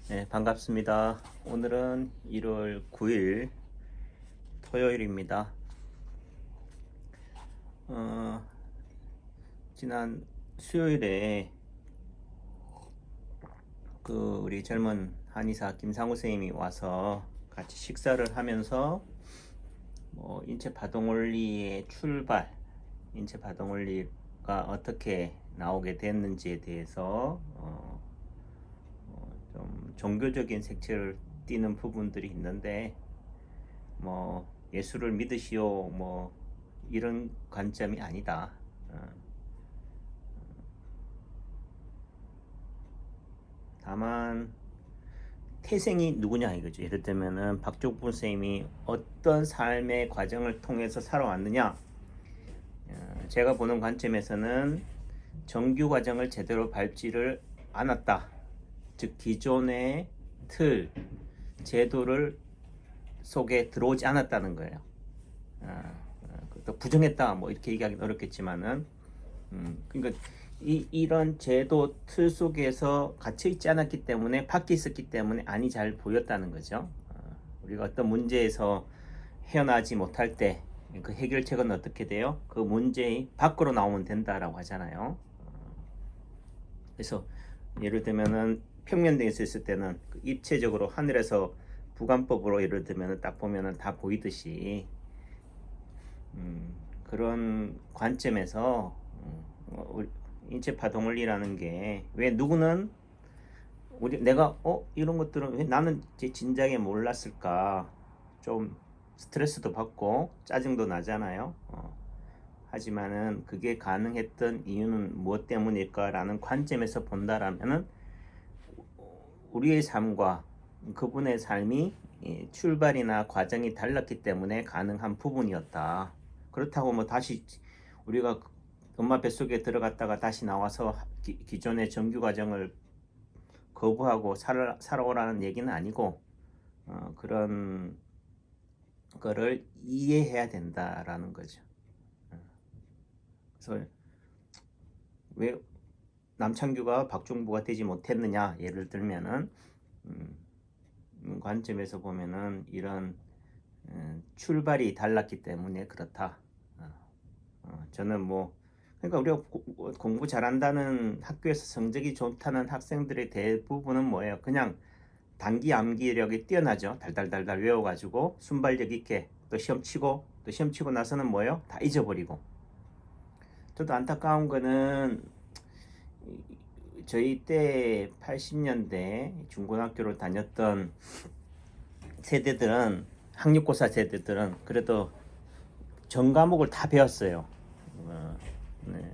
네, 반갑습니다. 오늘은 1월 9일 토요일입니다. 어, 지난 수요일에 우리 젊은 한의사 김상우 선생님이 와서 같이 식사를 하면서 인체 파동원리의 출발, 인체 파동원리가 어떻게 나오게 됐는지에 대해서 좀 종교적인 색채를 띠는 부분들이 있는데 예수를 믿으시오 이런 관점이 아니다. 다만 태생이 누구냐 이거죠. 예를 들면은 박종분 선생님이 어떤 삶의 과정을 통해서 살아왔느냐. 제가 보는 관점에서는 정규 과정을 제대로 밟지를 않았다. 즉 기존의 틀, 제도를 속에 들어오지 않았다는 거예요. 또 부정했다 이렇게 얘기하기는 어렵겠지만은 그러니까 이런 제도 틀 속에서 갇혀 있지 않았기 때문에 밖에 있었기 때문에 안이 잘 보였다는 거죠. 우리가 어떤 문제에서 헤어나지 못할 때 그 해결책은 어떻게 돼요? 그 문제의 밖으로 나오면 된다라고 하잖아요. 그래서 예를 들면은 평면등에서 있을 때는 입체적으로 하늘에서 부관법으로 예를 들면은 딱 보면은 다 보이듯이 그런 관점에서 인체 파동원리라는 게 왜 누구는 내가 이런 것들은 왜 나는 진작에 몰랐을까 좀 스트레스도 받고 짜증도 나잖아요. 하지만은 그게 가능했던 이유는 무엇 때문일까라는 관점에서 본다라면은 우리의 삶과 그분의 삶이 출발이나 과정이 달랐기 때문에 가능한 부분이었다. 그렇다고 다시 우리가 엄마 뱃속에 들어갔다가 다시 나와서 기존의 정규 과정을 거부하고 살아오라는 얘기는 아니고 그런 거를 이해해야 된다라는 거죠. 그래서 왜 남창규가 박종부가 되지 못했느냐 예를 들면은 관점에서 보면은 이런 출발이 달랐기 때문에 그렇다. 저는 그러니까 우리가 공부 잘한다는 학교에서 성적이 좋다는 학생들의 대부분은 뭐예요? 그냥 단기 암기력이 뛰어나죠. 달달달달 외워가지고 순발력 있게 또 시험 치고 또 시험 치고 나서는 뭐예요? 다 잊어버리고. 저도 안타까운 거는 저희 때 80년대 중고등학교를 다녔던 세대들은 학력고사 세대들은 그래도 전 과목을 다 배웠어요. 네.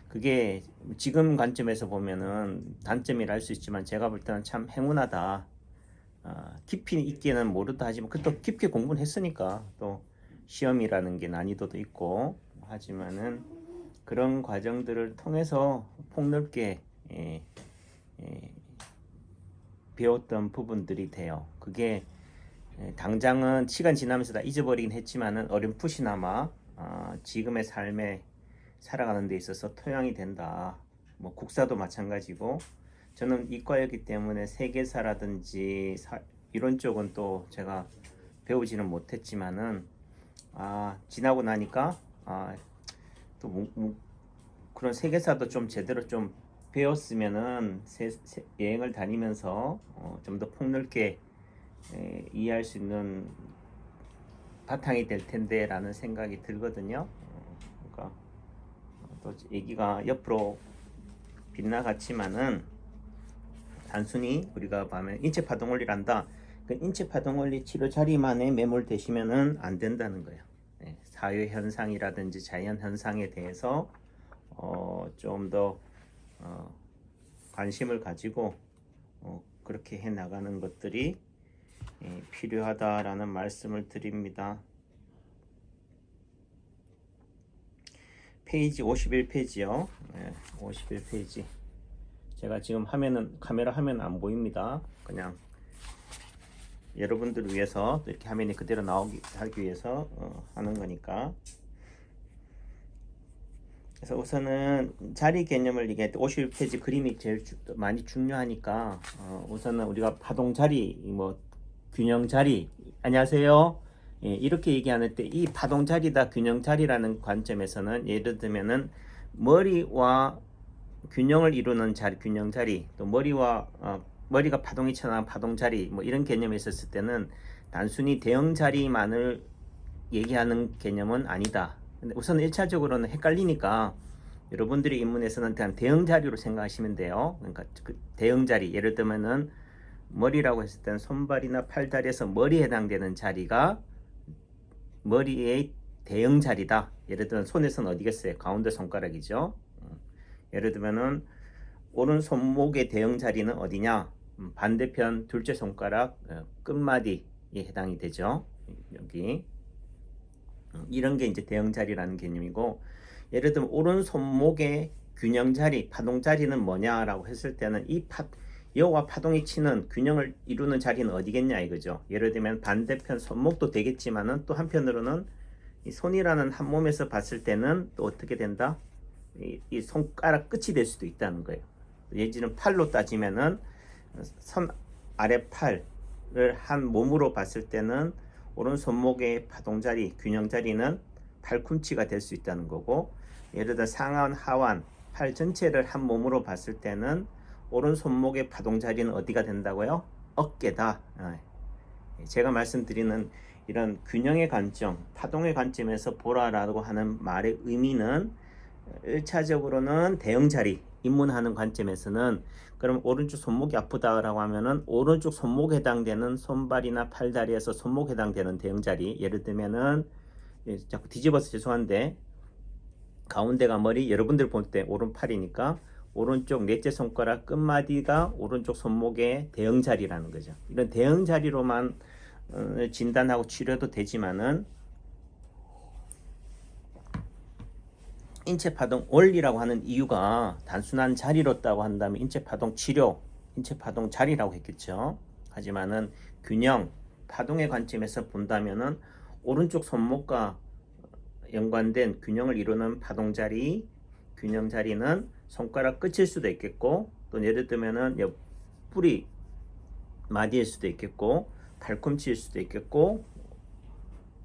그게 지금 관점에서 보면은 단점이라 할 수 있지만 제가 볼 때는 참 행운하다. 깊이 있기는 모르다 하지만 또 깊게 공부는 했으니까 또 시험이라는 게 난이도도 있고 하지만은 그런 과정들을 통해서 폭넓게 배웠던 부분들이 돼요. 그게 당장은 시간 지나면서 다 잊어버리긴 했지만은 어렴풋이나마 지금의 삶에 살아가는 데 있어서 토양이 된다. 국사도 마찬가지고 저는 이과였기 때문에 세계사라든지 이런 쪽은 또 제가 배우지는 못했지만은 지나고 나니까 또 그런 세계사도 좀 제대로 좀 배웠으면은 여행을 다니면서 좀 더 폭넓게 이해할 수 있는 바탕이 될 텐데라는 생각이 들거든요. 그러니까 또 얘기가 옆으로 빗나갔지만은 단순히 우리가 보면 인체 파동 원리란다. 그 인체 파동 원리 치료 자리만에 매몰되시면은 안 된다는 거예요. 사회 현상이라든지 자연 현상에 대해서 좀 더 관심을 가지고 그렇게 해 나가는 것들이 필요하다라는 말씀을 드립니다. 페이지 51페이지요. 51페이지. 제가 지금 카메라 화면 안 보입니다. 그냥 여러분들을 위해서 이렇게 화면이 그대로 나오기 하기 위해서 하는 거니까. 그래서 우선은 자리 개념을 이게 51페이지 그림이 제일 많이 중요하니까 우선은 우리가 파동 자리, 뭐 균형 자리, 안녕하세요. 예, 이렇게 얘기하는 때 이 파동 자리다 균형 자리라는 관점에서는 예를 들면은 머리와 균형을 이루는 자리, 균형 자리, 또 머리가 파동이 쳐나간 파동 자리, 뭐 이런 개념이 있었을 때는 단순히 대형 자리만을 얘기하는 개념은 아니다. 근데 우선 1차적으로는 헷갈리니까 여러분들이 입문에서는 그냥 대형 자리로 생각하시면 돼요. 그러니까 그 대형 자리, 예를 들면은 머리라고 했을 때는 손발이나 팔다리에서 머리에 해당되는 자리가 머리의 대형 자리다. 예를 들면 손에서는 어디겠어요? 가운데 손가락이죠. 예를 들면은 오른 손목의 대형 자리는 어디냐? 반대편 둘째 손가락 끝마디에 해당이 되죠. 여기 이런 게 이제 대형 자리라는 개념이고, 예를 들면 오른 손목의 균형 자리, 파동 자리는 뭐냐라고 했을 때는 여와 파동이 치는 균형을 이루는 자리는 어디겠냐 이거죠. 예를 들면 반대편 손목도 되겠지만은 또 한편으로는 이 손이라는 한 몸에서 봤을 때는 또 어떻게 된다? 이 손가락 끝이 될 수도 있다는 거예요. 예지는 팔로 따지면은 손 아래 팔을 한 몸으로 봤을 때는 오른 손목의 파동 자리, 균형 자리는 팔꿈치가 될 수 있다는 거고, 예를 들어 상완, 하완, 팔 전체를 한 몸으로 봤을 때는 오른 손목의 파동 자리는 어디가 된다고요? 어깨다. 제가 말씀드리는 이런 균형의 관점, 파동의 관점에서 보라라고 하는 말의 의미는 1차적으로는 대형 자리, 입문하는 관점에서는 그럼 오른쪽 손목이 아프다라고 하면은 오른쪽 손목에 해당되는 손발이나 팔다리에서 손목에 해당되는 대형 자리, 예를 들면은 자꾸 뒤집어서 죄송한데 가운데가 머리, 여러분들 볼 때 오른팔이니까 오른쪽 넷째 손가락 끝마디가 오른쪽 손목의 대형 자리라는 거죠. 이런 대형 자리로만 진단하고 치료도 되지만은 인체파동 원리라고 하는 이유가 단순한 자리로다고 한다면 인체파동 치료, 인체파동 자리라고 했겠죠. 하지만은 균형, 파동의 관점에서 본다면은 오른쪽 손목과 연관된 균형을 이루는 파동 자리, 균형 자리는 손가락 끝일 수도 있겠고, 또 예를 들면은 옆구리 마디일 수도 있겠고, 팔꿈치일 수도 있겠고,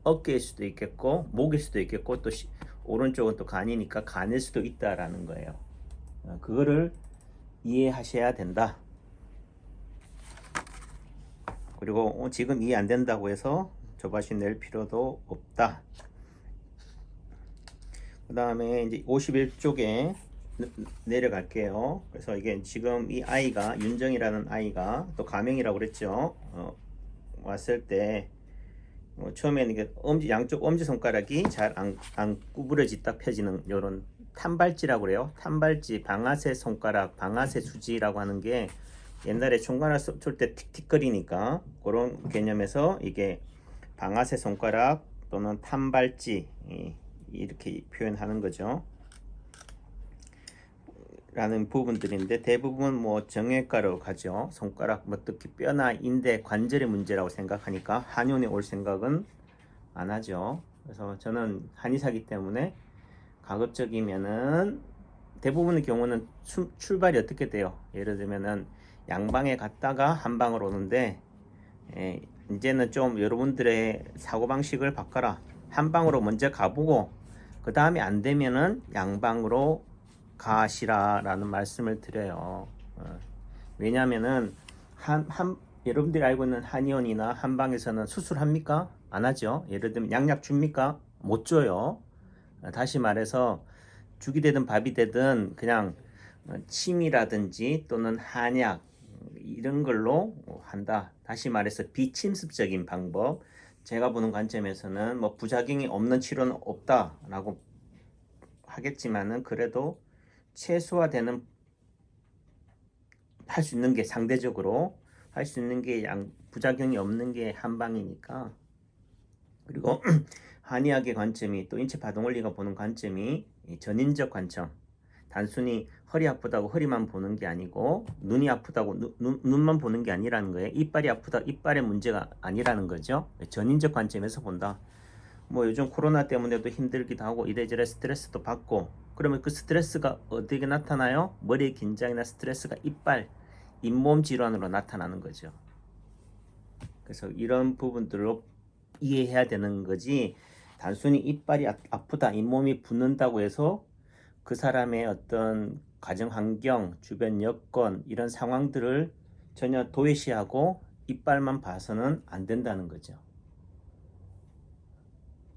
어깨일 수도 있겠고, 목일 수도 있겠고, 또 오른쪽은 또 간이니까 간일 수도 있다라는 거예요. 그거를 이해하셔야 된다. 그리고 지금 이해 안 된다고 해서 조바심 낼 필요도 없다. 그 다음에 이제 51쪽에 내려갈게요. 그래서 이게 지금 이 아이가, 윤정이라는 아이가, 또 가명이라고 그랬죠. 왔을 때 처음에는 이게 양쪽 엄지손가락이 잘 안 구부러지다 펴지는 요런 탄발지라고 그래요. 탄발지, 방아쇠 손가락, 방아쇠 수지라고 하는 게 옛날에 총괄을 쏠 때 틱틱거리니까 그런 개념에서 이게 방아쇠 손가락 또는 탄발지 이렇게 표현하는 거죠. 라는 부분들인데 대부분 뭐 정형외과로 가죠. 손가락 뭐 특히 뼈나 인대 관절의 문제라고 생각하니까 한의원에 올 생각은 안 하죠. 그래서 저는 한의사기 때문에 가급적이면은 대부분의 경우는 출발이 어떻게 돼요? 예를 들면은 양방에 갔다가 한방으로 오는데 이제는 좀 여러분들의 사고방식을 바꿔라. 한방으로 먼저 가보고 그 다음에 안 되면은 양방으로 가시라라는 말씀을 드려요. 왜냐하면은 여러분들이 알고 있는 한의원이나 한방에서는 수술합니까? 안 하죠. 예를 들면 양약 줍니까? 못 줘요. 다시 말해서 죽이 되든 밥이 되든 그냥 침이라든지 또는 한약 이런 걸로 한다. 다시 말해서 비침습적인 방법. 제가 보는 관점에서는 뭐 부작용이 없는 치료는 없다라고 하겠지만은 그래도 최소화되는 할 수 있는 게 상대적으로 할 수 있는 게 부작용이 없는 게 한방이니까. 그리고 한의학의 관점이 또 인체 파동 원리가 보는 관점이 전인적 관점. 단순히 허리 아프다고 허리만 보는 게 아니고 눈이 아프다고 눈만 보는 게 아니라는 거예요. 이빨이 아프다 이빨의 문제가 아니라는 거죠. 전인적 관점에서 본다. 뭐 요즘 코로나 때문에도 힘들기도 하고 이래저래 스트레스도 받고 그러면 그 스트레스가 어떻게 나타나요? 머리 긴장이나 스트레스가 이빨, 잇몸 질환으로 나타나는 거죠. 그래서 이런 부분들로 이해해야 되는 거지, 단순히 이빨이 아프다, 잇몸이 붓는다고 해서 그 사람의 어떤 가정 환경, 주변 여건 이런 상황들을 전혀 도외시하고 이빨만 봐서는 안 된다는 거죠.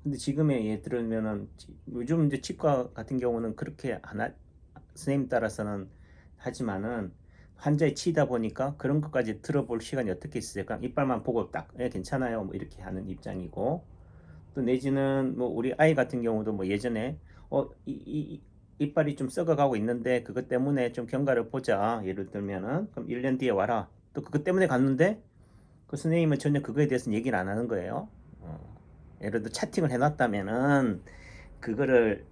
근데 지금의 예를 들면은 요즘 이제 치과 같은 경우는 그렇게 하나, 선생님 따라서는 하지만은 환자에 치다 보니까 그런 것까지 들어볼 시간이 어떻게 있어요? 그냥 이빨만 보고 딱 괜찮아요 뭐 이렇게 하는 입장이고, 또 내지는 뭐 우리 아이 같은 경우도 뭐 예전에 이빨이 좀 썩어가고 있는데 그것 때문에 좀 경과를 보자, 예를 들면은 그럼 1년 뒤에 와라, 또 그것 때문에 갔는데 그 선생님은 전혀 그거에 대해서는 얘기를 안 하는 거예요. 예를 들어 차팅을 해놨다면은 그거를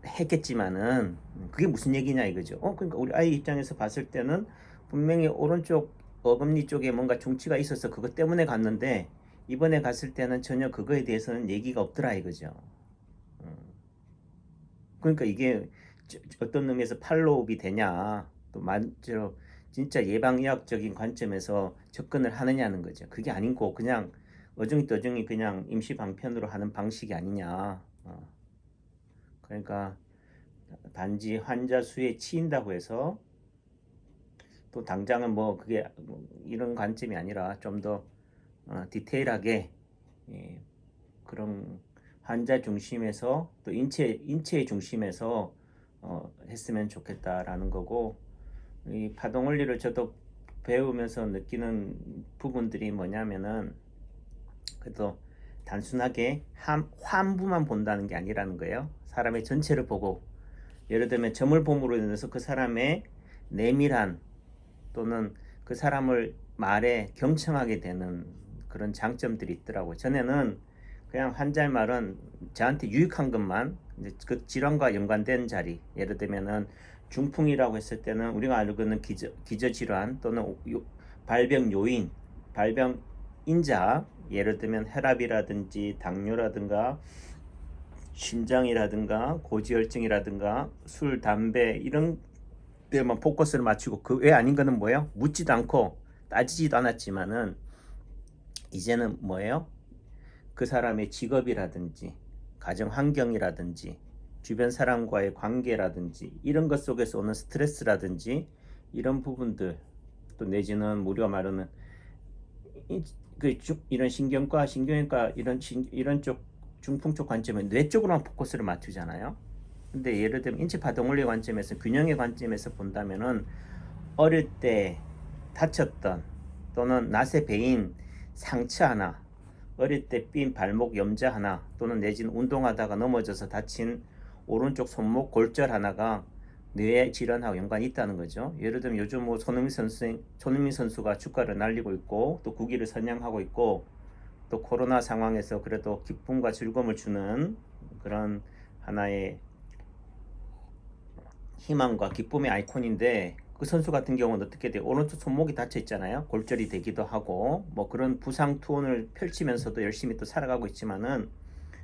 했겠지만은 그게 무슨 얘기냐 이거죠. 그러니까 우리 아이 입장에서 봤을 때는 분명히 오른쪽 어금니 쪽에 뭔가 중치가 있어서 그것 때문에 갔는데 이번에 갔을 때는 전혀 그거에 대해서는 얘기가 없더라 이거죠. 그러니까 이게 어떤 의미에서 팔로업이 되냐, 또 진짜 예방의학적인 관점에서 접근을 하느냐는 거죠. 그게 아니고 그냥 어중이떠중이 그냥 임시 방편으로 하는 방식이 아니냐. 그러니까 단지 환자 수에 치인다고 해서 또 당장은 뭐 그게 이런 관점이 아니라 좀 더 디테일하게, 예, 그런 환자 중심에서 또 인체의 중심에서 했으면 좋겠다라는 거고, 이 파동원리를 저도 배우면서 느끼는 부분들이 뭐냐면은 그래도 단순하게 환부만 본다는 게 아니라는 거예요. 사람의 전체를 보고, 예를 들면 점을 봄으로 인해서 그 사람의 내밀한 또는 그 사람을 말에 경청하게 되는 그런 장점들이 있더라고요. 전에는 그냥 환자의 말은 저한테 유익한 것만, 이제 그 질환과 연관된 자리, 예를 들면은 중풍이라고 했을 때는 우리가 알고 있는 기저질환 또는 발병 요인, 발병 인자, 예를 들면 혈압이라든지 당뇨라든가 심장이라든가 고지혈증이라든가 술, 담배 이런 데만 포커스를 맞추고 그 외 아닌 거는 뭐예요? 묻지도 않고 따지지도 않았지만은 이제는 뭐예요? 그 사람의 직업이라든지 가정 환경이라든지 주변 사람과의 관계라든지 이런 것 속에서 오는 스트레스라든지 이런 부분들, 또 내지는 우리가 말하는 이런 신경과 신경외과 이런 쪽 중풍 쪽 관점은 뇌 쪽으로만 포커스를 맞추잖아요. 근데 예를 들면 인체 파동원리 관점에서, 균형의 관점에서 본다면은 어릴 때 다쳤던 또는 낫에 베인 상처 하나, 어릴 때 삔 발목 염자 하나, 또는 내지는 운동하다가 넘어져서 다친 오른쪽 손목 골절 하나가 뇌 질환하고 연관이 있다는 거죠. 예를 들면 요즘 뭐 손흥민 선수가 주가를 날리고 있고 또 국위를 선양하고 있고 또 코로나 상황에서 그래도 기쁨과 즐거움을 주는 그런 하나의 희망과 기쁨의 아이콘인데, 그 선수 같은 경우는 어떻게 돼요? 오른쪽 손목이 다쳐 있잖아요. 골절이 되기도 하고 뭐 그런 부상 투혼을 펼치면서도 열심히 또 살아가고 있지만은,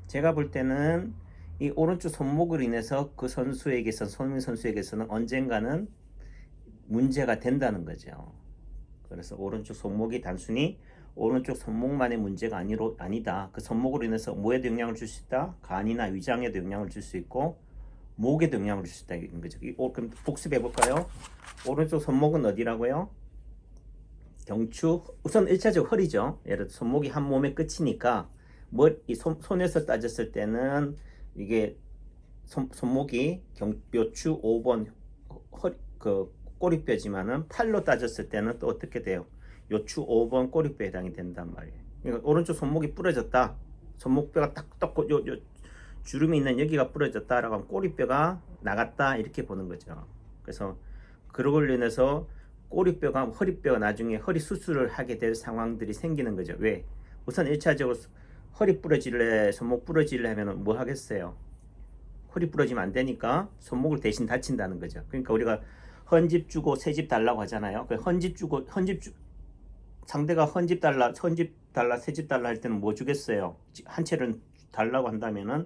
제가 볼 때는 이 오른쪽 손목으로 인해서 그 선수에게서, 손흥민 선수에게서는 언젠가는 문제가 된다는 거죠. 그래서 오른쪽 손목이 단순히 오른쪽 손목만의 문제가 아니다. 그 손목으로 인해서 뭐에도 영향을 줄 수 있다. 간이나 위장에도 영향을 줄 수 있고 목에도 영향을 줄 수 있다는 거죠. 그럼 복습해 볼까요? 오른쪽 손목은 어디라고요? 경추. 우선 1차적으로 허리죠. 예를 들어 손목이 한 몸의 끝이니까 이 손에서 따졌을 때는 이게 손목이 묘추 5번 꼬리뼈지만은 팔로 따졌을 때는 또 어떻게 돼요? 요추 5번 꼬리뼈에 해당이 된단 말이에요. 그러니까 오른쪽 손목이 부러졌다. 손목뼈가 딱 주름이 있는 여기가 부러졌다라고 하면 꼬리뼈가 나갔다 이렇게 보는 거죠. 그래서 그걸로 인해서 꼬리뼈가 허리뼈가 나중에 허리 수술을 하게 될 상황들이 생기는 거죠. 왜? 우선 1차적으로 허리 부러질래 손목 부러질래 하면 뭐 하겠어요? 허리 부러지면 안 되니까 손목을 대신 다친다는 거죠. 그러니까 우리가 헌집 주고 새집 달라고 하잖아요. 상대가 헌집 달라 새집 달라 할 때는 뭐 주겠어요? 한 채를 달라고 한다면은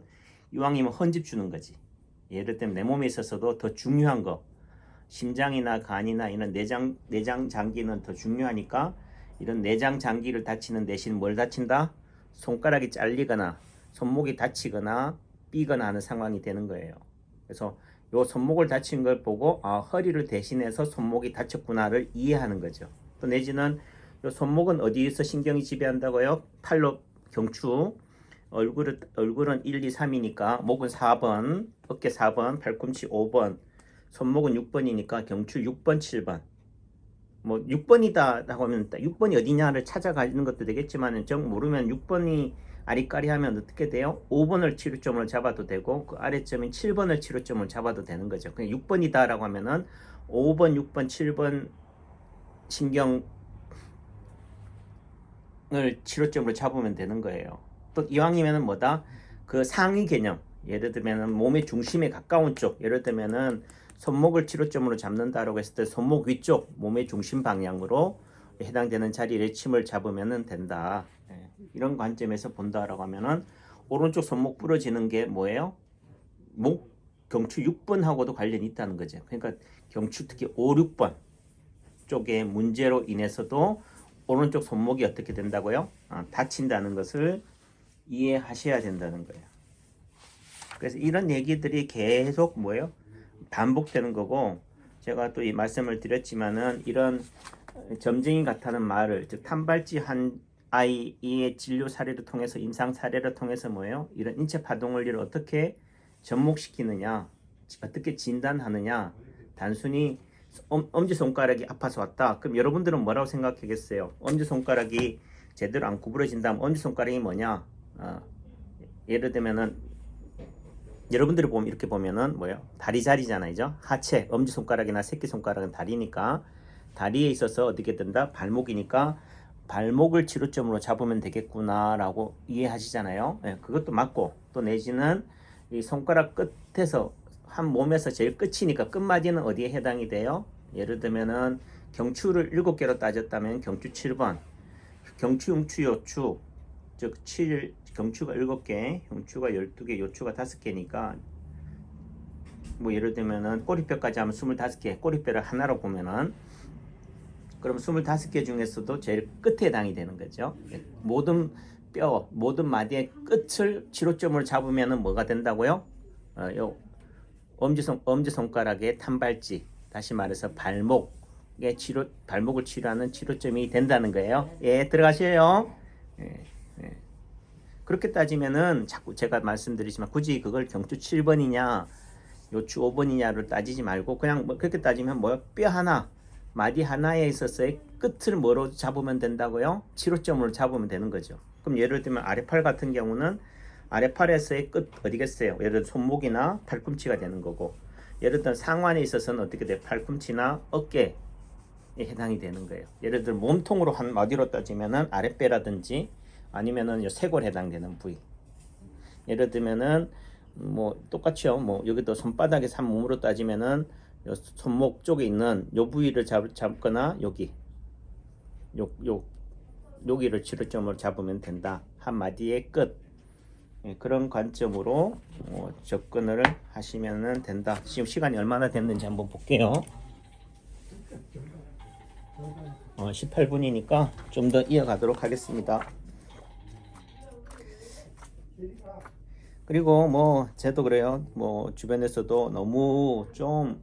이왕이면 헌집 주는 거지. 예를 들면 내 몸에 있어서도 더 중요한 거, 심장이나 간이나 이런 내장 장기는 더 중요하니까 이런 내장 장기를 다치는 대신 뭘 다친다? 손가락이 잘리거나 손목이 다치거나 삐거나 하는 상황이 되는 거예요. 그래서 요 손목을 다친 걸 보고 아, 허리를 대신해서 손목이 다쳤구나를 이해하는 거죠. 또 내지는 요 손목은 어디에서 신경이 지배한다고요? 팔로 경추, 얼굴은 1, 2, 3이니까 목은 4번, 어깨 4번, 팔꿈치 5번, 손목은 6번이니까 경추 6번, 7번. 뭐 6번이다 라고 하면 6번이 어디냐를 찾아가는 것도 되겠지만 정 모르면 6번이 아리까리 하면 어떻게 돼요? 5번을 치료점으로 잡아도 되고 그 아래점인 7번을 치료점으로 잡아도 되는 거죠. 그냥 6번이다 라고 하면은 5번, 6번, 7번 신경을 치료점으로 잡으면 되는 거예요. 또 이왕이면은 뭐다? 그 상위 개념. 예를 들면은 몸의 중심에 가까운 쪽. 예를 들면은 손목을 치료점으로 잡는다라고 했을 때 손목 위쪽, 몸의 중심 방향으로 해당되는 자리에 침을 잡으면 된다. 이런 관점에서 본다라고 하면은 오른쪽 손목 부러지는 게 뭐예요? 목 경추 6번하고도 관련이 있다는 거죠. 그러니까 경추 특히 5, 6번 쪽의 문제로 인해서도 오른쪽 손목이 어떻게 된다고요? 다친다는 것을 이해하셔야 된다는 거예요. 그래서 이런 얘기들이 계속 뭐예요? 반복되는 거고 제가 또 이 말씀을 드렸지만은 이런 점쟁이 같다는 말을 즉 탄발지 한 아이의 진료 사례를 통해서 임상 사례를 통해서 뭐예요? 이런 인체 파동 원리를 어떻게 접목시키느냐, 어떻게 진단하느냐. 단순히 엄지손가락이 아파서 왔다. 그럼 여러분들은 뭐라고 생각하겠어요? 엄지손가락이 제대로 안 구부러진다면 엄지손가락이 뭐냐? 예를 들면은 여러분들이 보면 이렇게 보면은 뭐예요? 다리 자리잖아요. 하체, 엄지손가락이나 새끼손가락은 다리니까 다리에 있어서 어떻게 된다? 발목이니까 발목을 치료점으로 잡으면 되겠구나라고 이해하시잖아요. 네, 그것도 맞고 또 내지는 이 손가락 끝에서 한 몸에서 제일 끝이니까 끝마디는 어디에 해당이 돼요? 예를 들면은 경추를 7개로 따졌다면 경추 7번, 경추, 흉추, 요추, 즉 경추가 7개, 흉추가 12개, 요추가 5개니까 뭐 예를 들면은 꼬리뼈까지 하면 25개, 꼬리뼈를 하나로 보면은 그럼 25개 중에서도 제일 끝에 해당이 되는 거죠. 모든 뼈, 모든 마디의 끝을 치료점으로 잡으면은 뭐가 된다고요? 요 엄지손가락의 탄발지, 다시 말해서 발목을 치료하는 치료점이 된다는 거예요. 예, 들어가세요. 예, 예. 그렇게 따지면은 자꾸 제가 말씀드리지만 굳이 그걸 경추 7번이냐, 요추 5번이냐를 따지지 말고 그냥 뭐 그렇게 따지면 뭐야? 뼈 하나, 마디 하나에 있어서의 끝을 뭐로 잡으면 된다고요? 치료점으로 잡으면 되는 거죠. 그럼 예를 들면 아래팔 같은 경우는 아래팔에서의 끝 어디겠어요? 예를 들어 손목이나 팔꿈치가 되는 거고 예를 들어 상완에 있어서는 어떻게 돼? 팔꿈치나 어깨에 해당이 되는 거예요. 예를 들어 몸통으로 한 마디로 따지면은 아랫배라든지 아니면은 요 쇄골에 해당되는 부위. 예를 들면은 뭐 똑같이요. 뭐 여기도 손바닥에서 한 몸으로 따지면은 요 손목 쪽에 있는 요 부위를 잡거나 여기를 치료점으로 잡으면 된다. 한 마디의 끝. 그런 관점으로 접근을 하시면 된다. 지금 시간이 얼마나 됐는지 한번 볼게요. 18분이니까 좀 더 이어가도록 하겠습니다. 그리고 뭐 저도 그래요. 뭐 주변에서도 너무 좀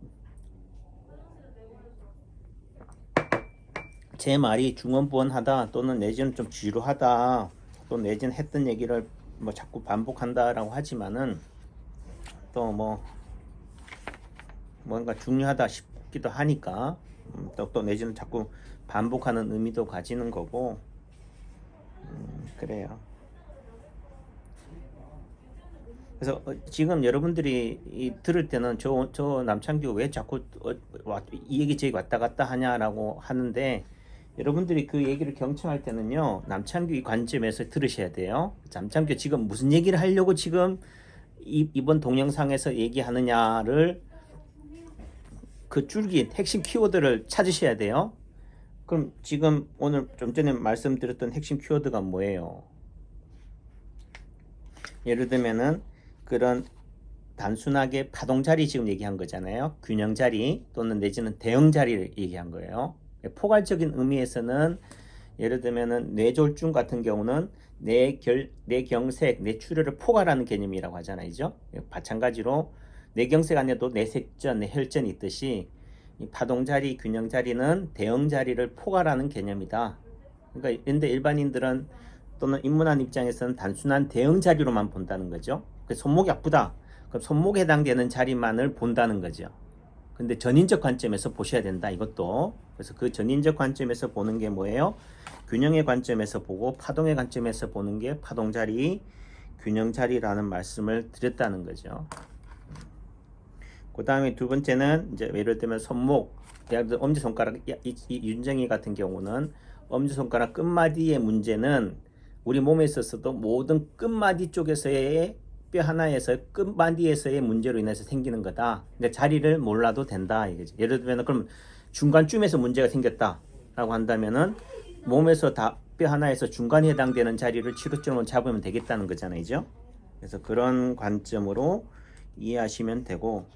제 말이 중언부언하다 또는 내지는 좀 지루하다 또 내지는 했던 얘기를 뭐 자꾸 반복한다라고 하지만은 또 뭐 뭔가 중요하다 싶기도 하니까 또 내지는 자꾸 반복하는 의미도 가지는 거고 그래요. 그래서 지금 여러분들이 들을 때는 저 남창규 왜 자꾸 이 얘기 저기 왔다 갔다 하냐라고 하는데 여러분들이 그 얘기를 경청할 때는요 남창규 관점에서 들으셔야 돼요. 남창규 지금 무슨 얘기를 하려고 지금 이번 동영상에서 얘기하느냐를 그 줄기 핵심 키워드를 찾으셔야 돼요. 그럼 지금 오늘 좀 전에 말씀드렸던 핵심 키워드가 뭐예요? 예를 들면은 그런 단순하게 파동자리 지금 얘기한 거잖아요. 균형자리 또는 내지는 대형자리를 얘기한 거예요. 포괄적인 의미에서는 예를 들면은 뇌졸중 같은 경우는 뇌경색, 뇌출혈을 포괄하는 개념이라고 하잖아요. 마찬가지로 뇌경색 안에도 뇌색전, 뇌혈전이 있듯이 이 파동자리, 균형자리는 대형자리를 포괄하는 개념이다. 그러니까 근데 일반인들은 또는 입문한 입장에서는 단순한 대형자리로만 본다는 거죠. 손목이 아프다. 그럼 손목에 해당되는 자리만을 본다는 거죠. 근데 전인적 관점에서 보셔야 된다. 이것도. 그래서 그 전인적 관점에서 보는 게 뭐예요? 균형의 관점에서 보고 파동의 관점에서 보는 게 파동자리, 균형자리라는 말씀을 드렸다는 거죠. 그 다음에 두 번째는 이제 예를 들면 손목, 엄지손가락, 윤정이 같은 경우는 엄지손가락 끝마디의 문제는 우리 몸에 있어서도 모든 끝마디 쪽에서의 뼈 하나에서 끝마디에서의 문제로 인해서 생기는 거다. 그러니까 자리를 몰라도 된다 이거죠. 예를 들면 그럼 중간쯤에서 문제가 생겼다라고 한다면은 몸에서 다 뼈 하나에서 중간에 해당되는 자리를 치료점으로 잡으면 되겠다는 거잖아요. 그래서 그런 관점으로 이해하시면 되고,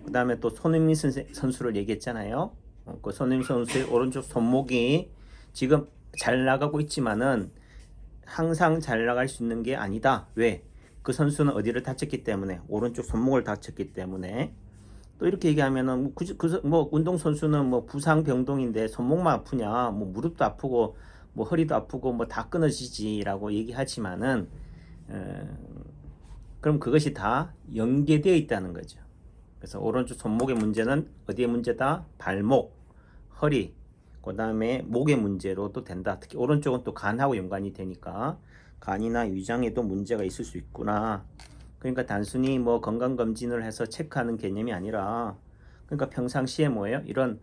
그 다음에 또 손흥민 선수를 얘기했잖아요. 그 손흥민 선수의 오른쪽 손목이 지금 잘 나가고 있지만은 항상 잘 나갈 수 있는 게 아니다. 왜? 그 선수는 어디를 다쳤기 때문에, 오른쪽 손목을 다쳤기 때문에. 또 이렇게 얘기하면은 뭐 운동 선수는 뭐 부상 병동인데 손목만 아프냐? 뭐 무릎도 아프고 뭐 허리도 아프고 뭐 다 끊어지지라고 얘기하지만은 그럼 그것이 다 연계되어 있다는 거죠. 그래서 오른쪽 손목의 문제는 어디에 문제다? 발목, 허리, 그 다음에 목의 문제로도 된다. 특히 오른쪽은 또 간하고 연관이 되니까 간이나 위장에도 문제가 있을 수 있구나. 그러니까 단순히 뭐 건강검진을 해서 체크하는 개념이 아니라, 그러니까 평상시에 뭐예요? 이런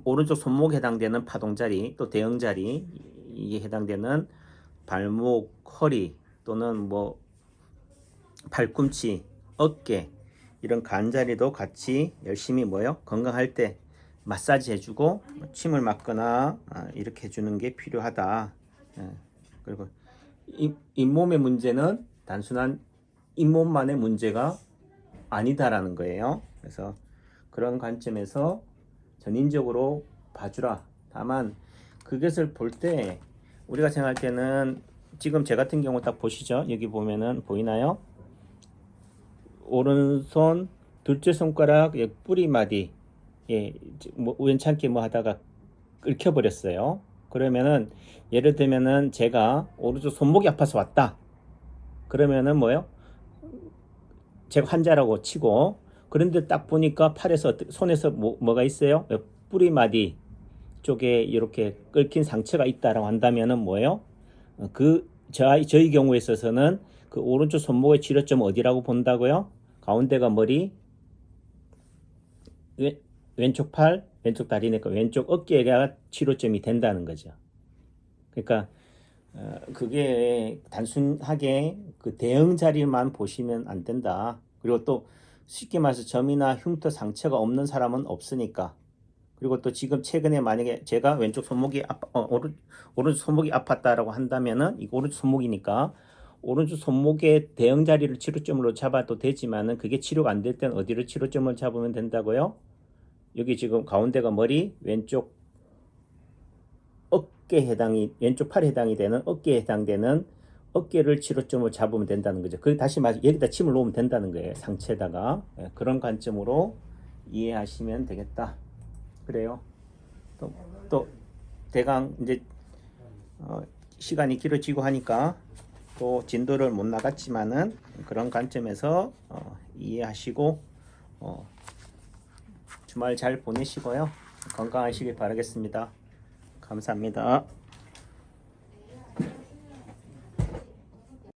오른쪽 손목에 해당되는 파동자리, 또 대형자리, 이게 해당되는 발목, 허리 또는 뭐 팔꿈치, 어깨 이런 간자리도 같이 열심히 뭐요? 건강할 때 마사지 해주고 침을 맞거나 이렇게 해주는 게 필요하다. 그리고 잇몸의 문제는 단순한 잇몸만의 문제가 아니다라는 거예요. 그래서 그런 관점에서 전인적으로 봐주라. 다만 그것을 볼 때 우리가 생각할 때는 지금 제 같은 경우 딱 보시죠. 여기 보면은 보이나요? 오른손 둘째 손가락 뿌리마디 뭐 우연찮게 뭐 하다가 긁혀버렸어요. 그러면은 예를 들면은 제가 오른쪽 손목이 아파서 왔다. 그러면은 뭐요? 제가 환자라고 치고, 그런데 딱 보니까 팔에서 손에서 뭐가 있어요? 뿌리마디 쪽에 이렇게 긁힌 상처가 있다라고 한다면은 뭐예요? 저희 경우에 있어서는 그 오른쪽 손목의 치료점 어디라고 본다고요? 가운데가 머리, 왼쪽 팔, 왼쪽 다리니까 왼쪽 어깨가 치료점이 된다는 거죠. 그러니까 그게 단순하게 그 대형 자리만 보시면 안 된다. 그리고 또 쉽게 말해서 점이나 흉터 상처가 없는 사람은 없으니까. 그리고 또 지금 최근에 만약에 제가 왼쪽 손목이 오른쪽 손목이 아팠다라고 한다면은 이거 오른쪽 손목이니까 오른쪽 손목의 대형 자리를 치료점으로 잡아도 되지만은 그게 치료가 안 될 때는 어디를 치료점을 잡으면 된다고요? 여기 지금 가운데가 머리, 왼쪽 왼쪽 팔에 해당이 되는 어깨에 해당되는 어깨를 치료점으로 잡으면 된다는 거죠. 그 다시 말해 여기다 침을 놓으면 된다는 거예요. 상체에다가. 그런 관점으로 이해하시면 되겠다. 그래요. 또 대강 이제 시간이 길어지고 하니까 또 진도를 못 나갔지만은 그런 관점에서 이해하시고 주말 잘 보내시고요. 건강하시길 바라겠습니다. 감사합니다.